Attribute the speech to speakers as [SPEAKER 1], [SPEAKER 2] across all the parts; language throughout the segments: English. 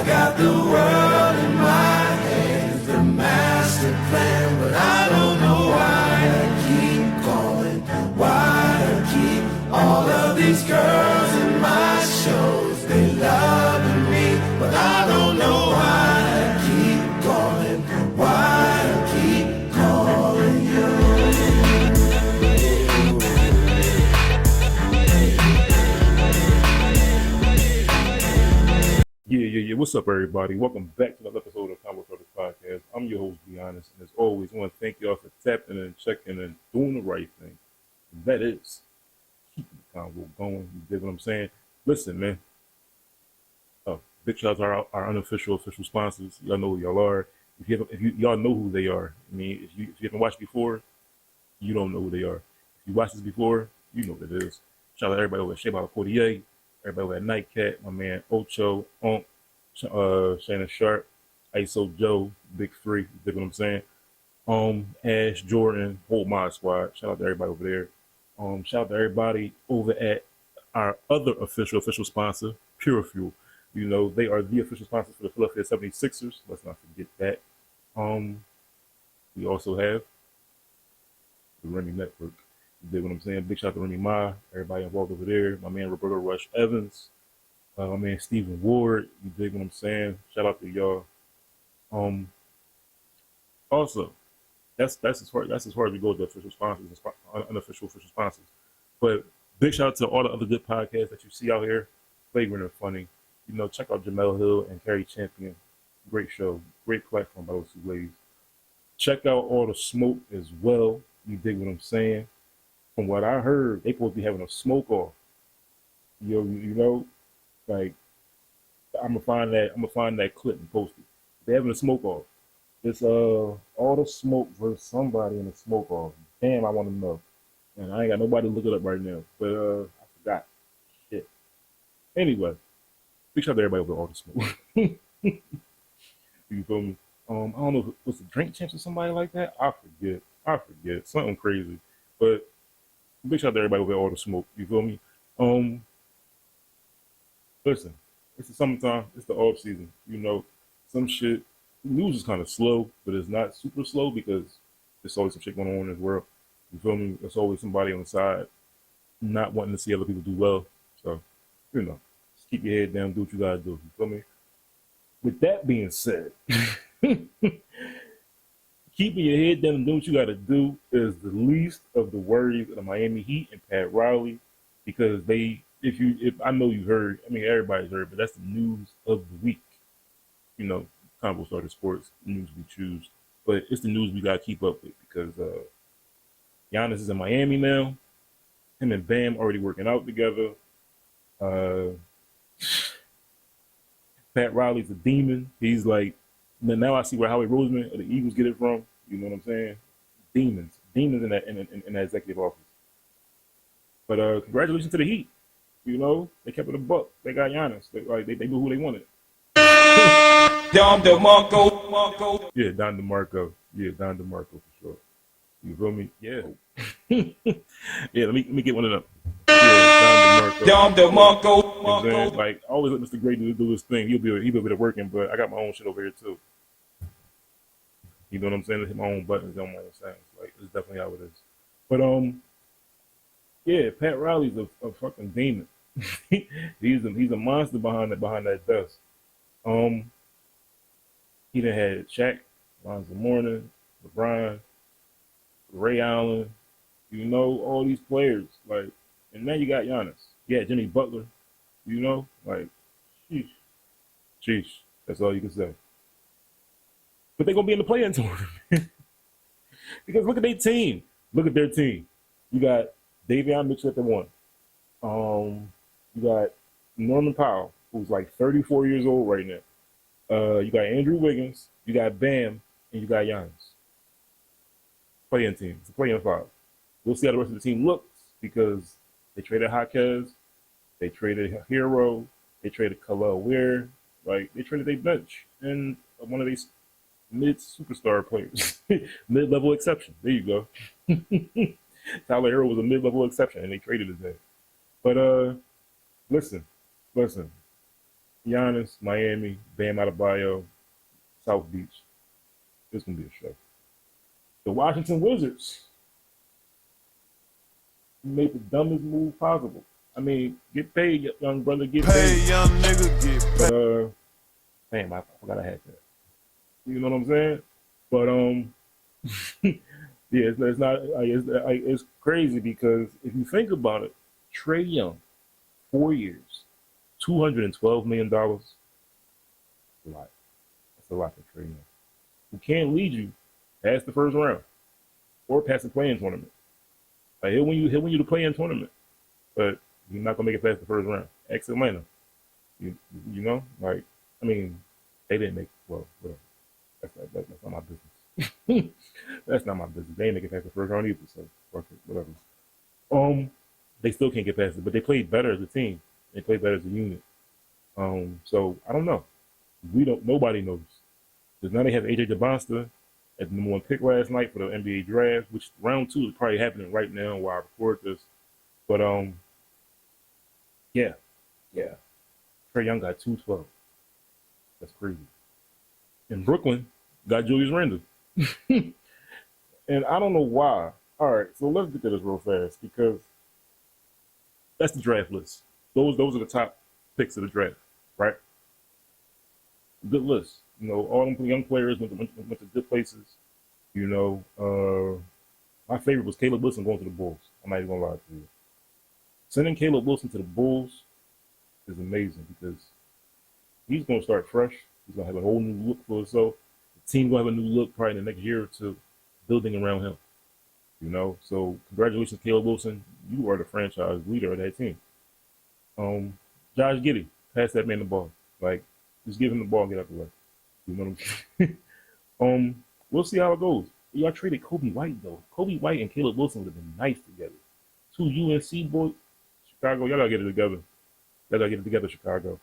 [SPEAKER 1] got the world in my hands, the master plan, but I don't know why I keep calling, why I keep all of these girls in my shows. They loving me, but I don't know why I keep calling, why I keep calling you.
[SPEAKER 2] Yeah. What's up, everybody? Welcome back to another episode of Combo Brothers Podcast. I'm your host, Be Honest, and as always, I want to thank y'all for tapping and checking and doing the right thing. And that is keeping the convo going. You dig what I'm saying? Listen, man. Big shout out to our unofficial official sponsors. Y'all know who y'all are. Y'all know who they are. I mean, if you haven't watched before, you don't know who they are. If you watched this before, you know what it is. Shout out to everybody over at Shea by Portier, everybody over at Nightcat, my man Ocho, Onk, Shannon Sharp, ISO Joe, Big Three, you dig what I'm saying? Ash, Jordan, whole mod squad. Shout out to everybody over there. Shout out to everybody over at our other official sponsor, Pure Fuel. You know, they are the official sponsors for the Philadelphia 76ers. Let's not forget that. We also have the Remy Network. You dig what I'm saying? Big shout out to Remy Ma, everybody involved over there. My man Roberto Rush Evans, my man Stephen Ward. You dig what I'm saying? Shout out to y'all. Also, that's as far as we go with the official sponsors and unofficial official sponsors. But big shout out to all the other good podcasts that you see out here, flagrant and funny. You know, check out Jamel Hill and Carrie Champion. Great show, great platform by those two ladies. Check out All the Smoke as well. You dig what I'm saying? From what I heard, they supposed to be having a smoke off. You know, like I'm gonna find that clip and post it. They having a smoke off. It's All the Smoke versus somebody in the smoke off. Damn, I want to know. And I ain't got nobody to look it up right now. But I forgot. Shit. Anyway, big shout out to everybody over All the Smoke. You feel me? I don't know if it was the Drink Champs or somebody like that. I forget. Something crazy. But big shout out to everybody over All the Smoke. You feel me? Listen, it's the summertime. It's the off season. You know, some shit. News is kind of slow, but it's not super slow because there's always some shit going on in this world. You feel me? There's always somebody on the side not wanting to see other people do well. So, you know, just keep your head down, do what you gotta do. You feel me? With that being said, keeping your head down and doing what you gotta do is the least of the worries of the Miami Heat and Pat Riley, because if I know you heard, I mean everybody's heard, but that's the news of the week. You know, Combo Starter Sports news we choose, but it's the news we gotta keep up with because Giannis is in Miami now. Him and Bam already working out together. Pat Riley's a demon. He's like, now I see where Howie Roseman of the Eagles get it from. You know what I'm saying? Demons in that executive office. But congratulations to the Heat. You know, they kept it a buck. They got Giannis. They knew who they wanted.
[SPEAKER 1] Don DeMarco.
[SPEAKER 2] Yeah, Don DeMarco for sure. You feel me? Yeah. Yeah, let me get one of them. Yeah,
[SPEAKER 1] Don DeMarco.
[SPEAKER 2] You know what I'm saying? Like, I always let Mr. Grady do his thing. He'll be able to working, but I got my own shit over here too. You know what I'm saying? I hit my own buttons on my own sounds. Like, it's definitely how it is. But yeah, Pat Riley's a fucking demon. he's a monster behind that dust. He done had Shaq, Lonzo Mourning, LeBron, Ray Allen, you know, all these players. Like, and now you got Giannis. Yeah, Jimmy Butler, you know, like, sheesh. That's all you can say. But they're gonna be in the play-in tournament. Because look at their team. Look at their team. You got Davion Mitchell at the one. You got Norman Powell, who's like 34 years old right now. You got Andrew Wiggins, you got Bam, and you got Giannis. Play-in team. It's a play-in five. We'll see how the rest of the team looks because they traded Jaquez, they traded Hero, they traded Khalil Weir, like they traded their bench and one of these mid-superstar players, mid-level exception. There you go. Tyler Hero was a mid-level exception, and they traded his name. But listen. Giannis, Miami, Bam Adebayo, South Beach. This gonna be a show. The Washington Wizards made the dumbest move possible. I mean, get paid, young brother, get
[SPEAKER 1] Pay
[SPEAKER 2] paid.
[SPEAKER 1] young nigga get
[SPEAKER 2] But
[SPEAKER 1] paid.
[SPEAKER 2] damn, I forgot I had that. You know what I'm saying? But yeah, it's not. It's crazy because if you think about it, Trey Young, 4 years, $212 million. A lot. That's a lot for Trey Young. Who can't lead you past the first round or past the play-in tournament. Like he'll win you the play-in tournament, but you're not gonna make it past the first round. Ex Atlanta, you you know, like I mean, they didn't make well that's not my business. That's not my business. They didn't make it past the first round either, so fuck it, whatever. Um, they still can't get past it, but they played better as a team. They played better as a unit. So I don't know. We don't. Nobody knows. Because now they have AJ DeBonsta as the number one pick last night for the NBA draft, which round two is probably happening right now while I record this. But yeah, yeah. Trey Young got 212. That's crazy. And Brooklyn got Julius Randle. And I don't know why. All right, so let's get to this real fast because that's the draft list. Those are the top picks of the draft, right? Good list. You know, all them young players went to good places. You know, my favorite was Caleb Wilson going to the Bulls. I'm not even gonna lie to you. Sending Caleb Wilson to the Bulls is amazing because he's gonna start fresh. He's gonna have a whole new look for himself. The team gonna have a new look probably in the next year or two, building around him. You know, so congratulations, Caleb Wilson. You are the franchise leader of that team. Josh Giddey, pass that man the ball. Like, just give him the ball and get out the way. You know what I'm saying? We'll see how it goes. Y'all traded Kobe White though. Kobe White and Caleb Wilson would have been nice together. Two UNC boys, Chicago. Y'all gotta get it together. Y'all gotta get it together, Chicago.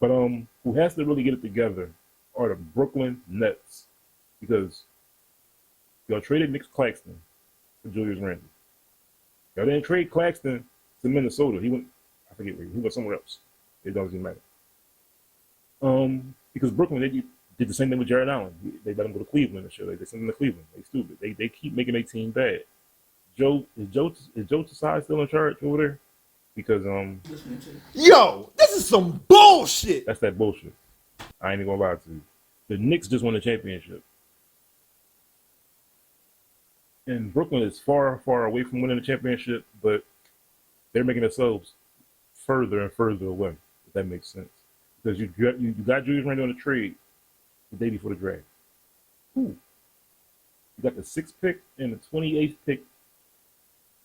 [SPEAKER 2] But who has to really get it together are the Brooklyn Nets because y'all traded Nick Claxton for Julius Randle. Y'all didn't trade Claxton to Minnesota. He went, I forget where he went somewhere else. It doesn't even matter. Because Brooklyn they did the same thing with Jared Allen. They let him go to Cleveland and shit. They sent him to Cleveland. They stupid. They keep making their team bad. Joe Tsai still in charge over there? Because
[SPEAKER 1] Yo, this is some bullshit.
[SPEAKER 2] that's that bullshit. I ain't even gonna lie to you. The Knicks just won the championship. And Brooklyn is far, far away from winning the championship, but they're making themselves further and further away, if that makes sense. Because you got Julius Randle on the trade the day before the draft. Who? You got the 6th pick and the 28th pick,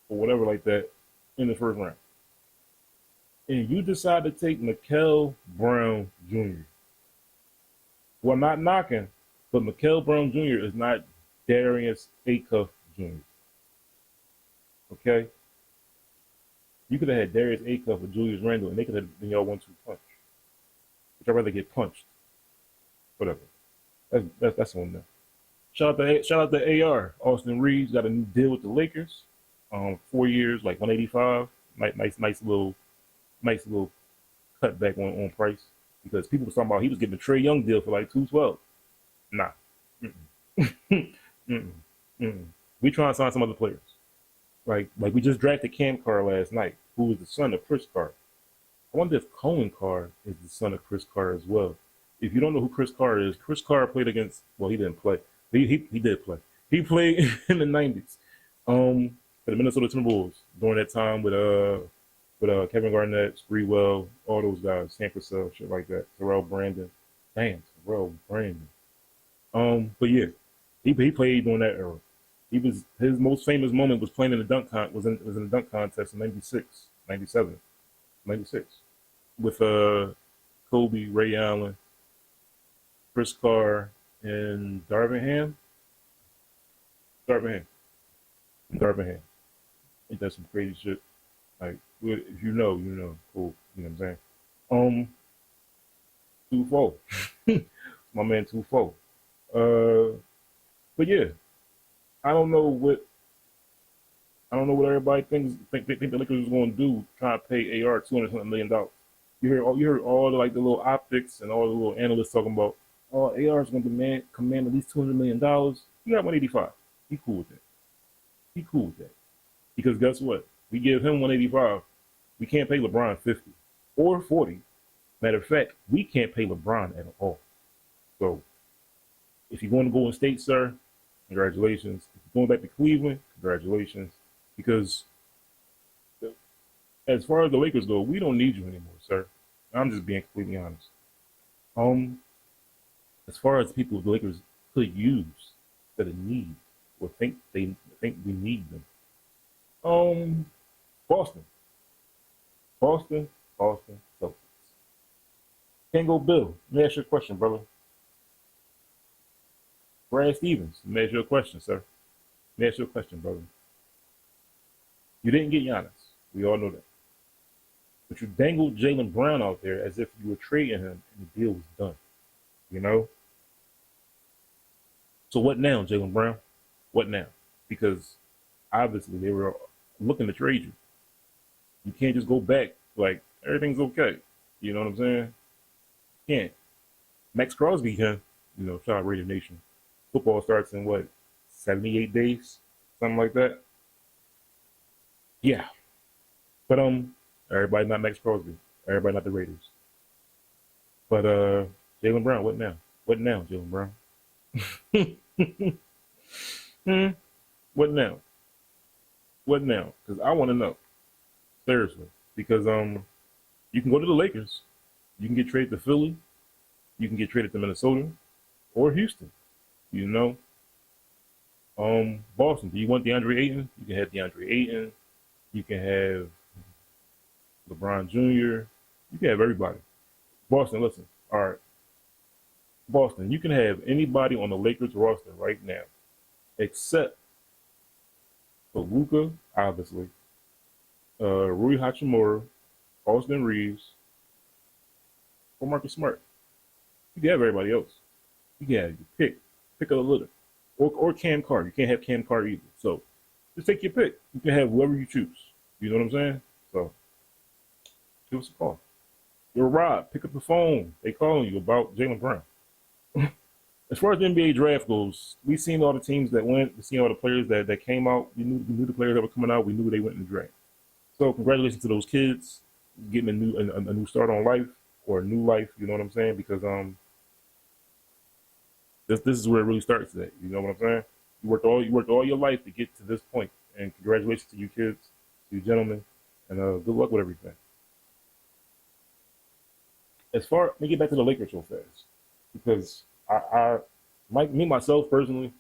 [SPEAKER 2] or whatever like that, in the first round. And you decide to take Mikael Brown Jr. Well, not knocking, but Mikael Brown Jr. is not Darius Acuff Jr. Okay? You could have had Darius Acuff or Julius Randle, and they could have been your 1-2 punch. Which I'd rather get punched. Whatever. That's on them. Shout out to AR. Austin Reeves got a new deal with the Lakers. 4 years, like 185. Nice little cutback on price because people were talking about he was getting a Trey Young deal for like 212. Nah. Mm-mm. Mm-mm. Mm-mm. We trying to sign some other players. Like we just drafted Cam Carr last night, who is the son of Chris Carr. I wonder if Cohen Carr is the son of Chris Carr as well. If you don't know who Chris Carr is, Chris Carr played against. Well, he didn't play. He did play. He played in the '90s for the Minnesota Timberwolves during that time with Kevin Garnett, Sprewell, all those guys, Sam Cassell, shit like that. Terrell Brandon, damn, Terrell Brandon. But yeah, he played during that era. His most famous moment was playing in the was in the dunk contest in '96, '97, '96 with Kobe, Ray Allen, Chris Carr, and Darvin Ham. Ain't that some crazy shit? Like, if you know, you know. Cool. You know what I'm saying? 2-4. My man 2-4. But yeah, I don't know what everybody think the Lakers is going to do. Trying to pay AR $200 million. you heard all the like the little optics and all the little analysts talking about, oh, AR is going to command at least $200 million. He got 185. He cool with that. He cool with that. Because guess what? We give him 185. We can't pay LeBron 50 or 40. Matter of fact, we can't pay LeBron at all. So if you're going to Golden State, sir, congratulations. If you're going back to Cleveland, congratulations. Because as far as the Lakers go, we don't need you anymore, sir. I'm just being completely honest. As far as people the Lakers could use that a need or think we need them. Boston, Celtics. Can't go Bill. Let me ask you a question, brother. Brad Stevens, let me ask you a question, sir. Let me ask you a question, brother. You didn't get Giannis. We all know that. But you dangled Jaylen Brown out there as if you were trading him and the deal was done. You know? So what now, Jaylen Brown? What now? Because obviously they were looking to trade you. You can't just go back like everything's okay. You know what I'm saying? You can't. Max Crosby can. You know, shout out Raider Nation. Football starts in what, 78 days? Something like that? Yeah. But everybody not Max Crosby. Everybody not the Raiders. But Jaylen Brown, what now? What now, Jaylen Brown? What now? What now? Because I want to know. Seriously. Because you can go to the Lakers. You can get traded to Philly. You can get traded to Minnesota or Houston. You know? Boston, do you want DeAndre Ayton? You can have DeAndre Ayton. You can have LeBron Jr. You can have everybody. Boston, listen. All right. Boston, you can have anybody on the Lakers roster right now, except for Luka, obviously, Rui Hachimura, Austin Reeves, or Marcus Smart. You can have everybody else. You can have your pick of the litter, or Cam Carr. You can't have Cam Carr either. So just take your pick. You can have whoever you choose. You know what I'm saying? So give us a call. You're Rob. Pick up the phone. They calling you about Jaylen Brown. As far as the NBA draft goes, we've seen all the teams that went. We've seen all the players that came out. We knew the players that were coming out. We knew they went in the draft. So congratulations to those kids getting a new start on life or a new life. You know what I'm saying? Because this is where it really starts. Today. You know what I'm saying? You worked all your life to get to this point, and congratulations to you kids, to you gentlemen, and good luck with everything. Let me get back to the Lakers real fast, because me myself personally,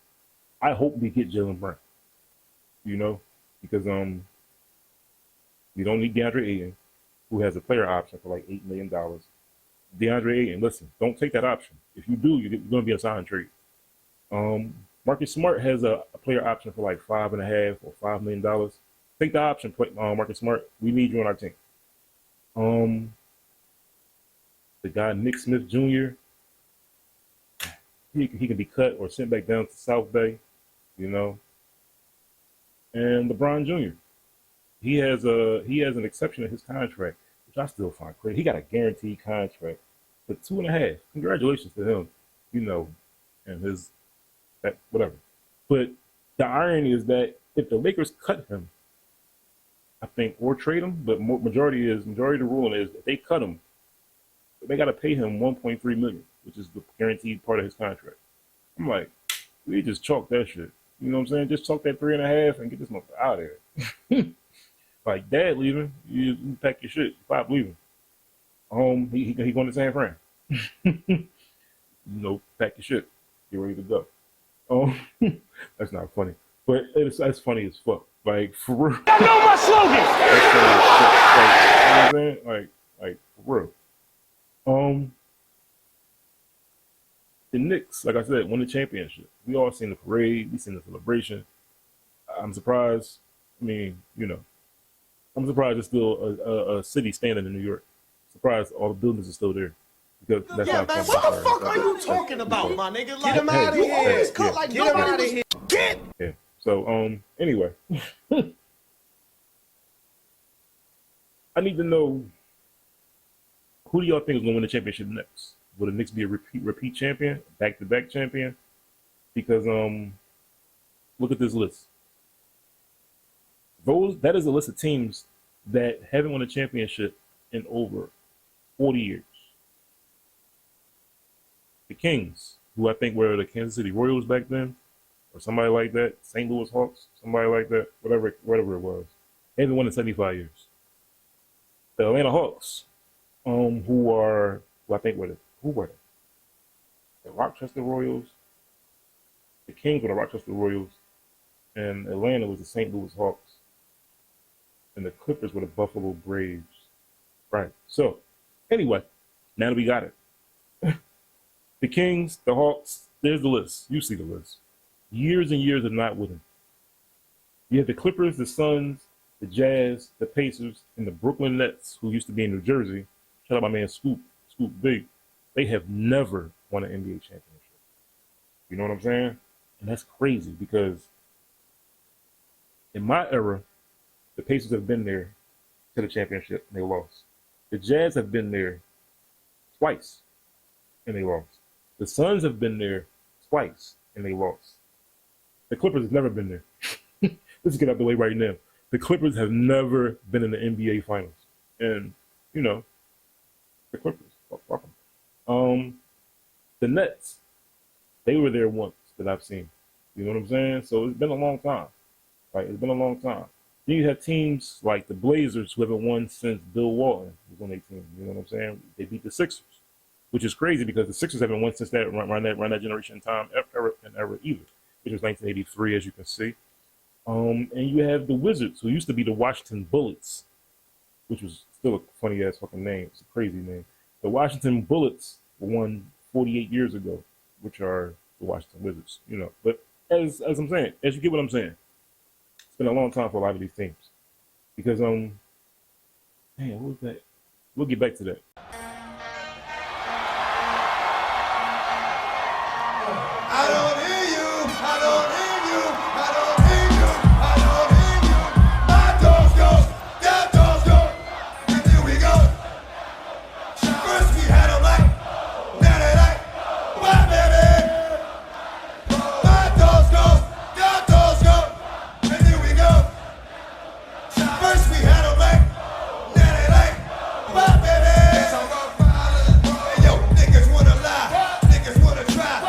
[SPEAKER 2] I hope we get Jaylen Brown. You know, because we don't need DeAndre Ayton, who has a player option for like $8 million. DeAndre Ayton, listen, don't take that option. If you do, you're going to be a sign trade. Marcus Smart has a player option for like $5.5 or $5 million. Take the option, Marcus Smart. We need you on our team. The guy Nick Smith Jr. He can be cut or sent back down to South Bay, you know. And LeBron Jr. He has an exception in his contract, which I still find crazy. He got a guaranteed contract for 2.5. Congratulations to him, you know, and whatever. But the irony is that if the Lakers cut him, I think, or trade him, but majority of the ruling is if they cut him, they got to pay him $1.3 million, which is the guaranteed part of his contract. I'm like, we just chalk that shit. You know what I'm saying? Just chalk that 3.5 and get this motherfucker out of here. Like dad leaving, you pack your shit. Pop leaving. He going to San Fran. You know, pack your shit. Get ready to go. That's not funny, but that's funny as fuck. Like for real. I know my slogan. That's funny as fuck. Like, you know what I'm saying? Like for real. The Knicks, like I said, won the championship. We all seen the parade. We seen the celebration. I'm surprised. I mean, you know, I'm surprised there's still a city standing in New York. Surprised all the buildings are still there. Because that's
[SPEAKER 3] yeah, man, what the fuck are you talking about, my nigga? Like, get him out of here. Get him out of here. Get.
[SPEAKER 2] Yeah. So, anyway. I need to know Who do y'all think is going to win the championship next? Will the Knicks be a repeat champion, back-to-back champion? Because look at this list. That is a list of teams that haven't won a championship in over 40 years. The Kings, who I think were the Kansas City Royals back then, or somebody like that, St. Louis Hawks, somebody like that, whatever it was. They haven't won in 75 years. The Atlanta Hawks, who were they? The Rochester Royals. The Kings were the Rochester Royals, and Atlanta was the St. Louis Hawks, and the Clippers were the Buffalo Braves. Right. So, anyway, now that we got it, the Kings, the Hawks. There's the list. You see the list. Years and years of not winning. You have the Clippers, the Suns, the Jazz, the Pacers, and the Brooklyn Nets, who used to be in New Jersey. Shout out my man Scoop Big. They have never won an NBA championship. You know what I'm saying? And that's crazy because in my era, the Pacers have been there to the championship and they lost. The Jazz have been there twice and they lost. The Suns have been there twice and they lost. The Clippers have never been there. Let's get out the way right now. The Clippers have never been in the NBA Finals. And, you know, the Clippers, fuck them. The Nets, they were there once that I've seen. You know what I'm saying? So it's been a long time. Right? It's been a long time. Then you have teams like the Blazers who haven't won since Bill Walton was on their team. You know what I'm saying? They beat the Sixers, which is crazy because the Sixers haven't won since that around that generation time era either, which was 1983, as you can see. And you have the Wizards, who used to be the Washington Bullets, which was still a funny ass fucking name. It's a crazy name. The Washington Bullets won 48 years ago, which are the Washington Wizards. You know, but as I'm saying, as you get what I'm saying, it's been a long time for a lot of these teams because man, what was that? We'll get back to that.
[SPEAKER 1] I don't hear you. I don't hear you. I don't hear you. I don't hear you. My dogs go, their dogs go, and here we go. First we had them like, now they like, why baby? My dogs go, their dogs go, and here we go. First we had them like, now they like, why baby? Hey yo, niggas wanna lie, niggas wanna try.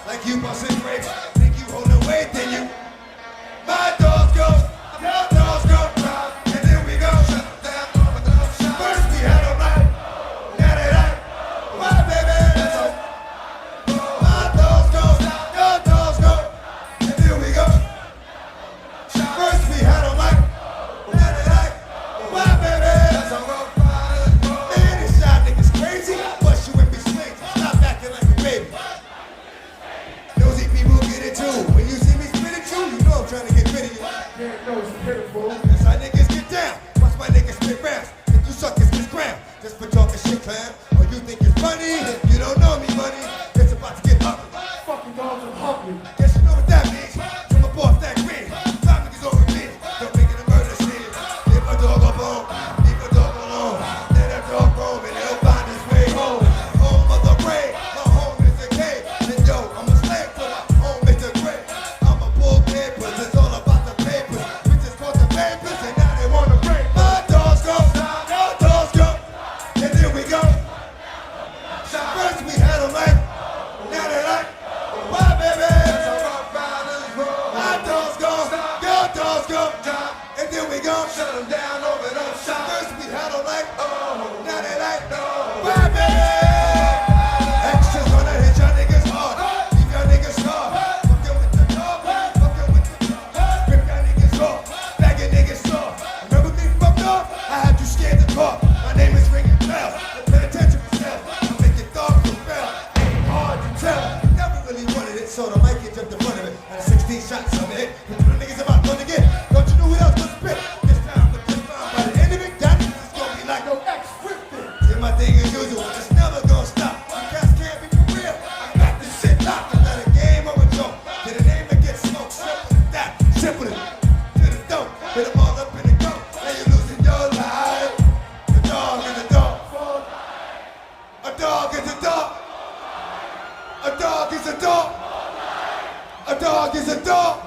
[SPEAKER 1] Like you bustin' grapes, think you holding weight, then you. My dogs go, your dogs go, and then we go. First we had them right, now they like, why baby? My dogs go, your dogs go, and then we go. First we had them right, now they like, why baby? Man, this shot niggas crazy, but you and me swing, stop acting like a baby. Nosy people get it too. When you see me spit it too, you know I'm trying to get rid of you. Yeah, no, it's pitiful. That's how niggas get down. Watch my niggas spit rounds. Think you suckers get ground. Just for talking shit, clown. Or you think it's funny? You don't know me, buddy. It's about to get ugly. Fucking dogs are hungry. Guess you know what that means. From up off that green. Time niggas over me. Don't make it a murder scene. Leave a dog alone. Leave a dog alone. Let that dog roam and he'll find his way home. Home of the brave. My home is a cave. And yo, I'm a slave for my home is a grave. I'm a bull papers. It's all about the papers. Bitches caught the papers and now they wanna break. My dogs go, your dogs go, and then we go. First we had them like, now they like. caught. My name is ringing bell. Pay attention yourself. I make your thoughts rebel. Ain't hard to tell. Never really wanted it, so the mic get jumped in front of it. And 16 shots on the hit. But the niggas about done again. Don't you know who else was spit? This time, but this time, by the end of it, that it's gonna be like no X-scripted. Yeah, my thing as usual, just never gonna stop. You guys can't be for real. I got this shit locked. It's not a game or a joke. Get a name that gets smoked. Simple as that. Simple as to the dope. Hit them all up in the goat. Now you're losing your life. The dog is a dog. A dog is a dog. A dog is a dog. A dog is a dog.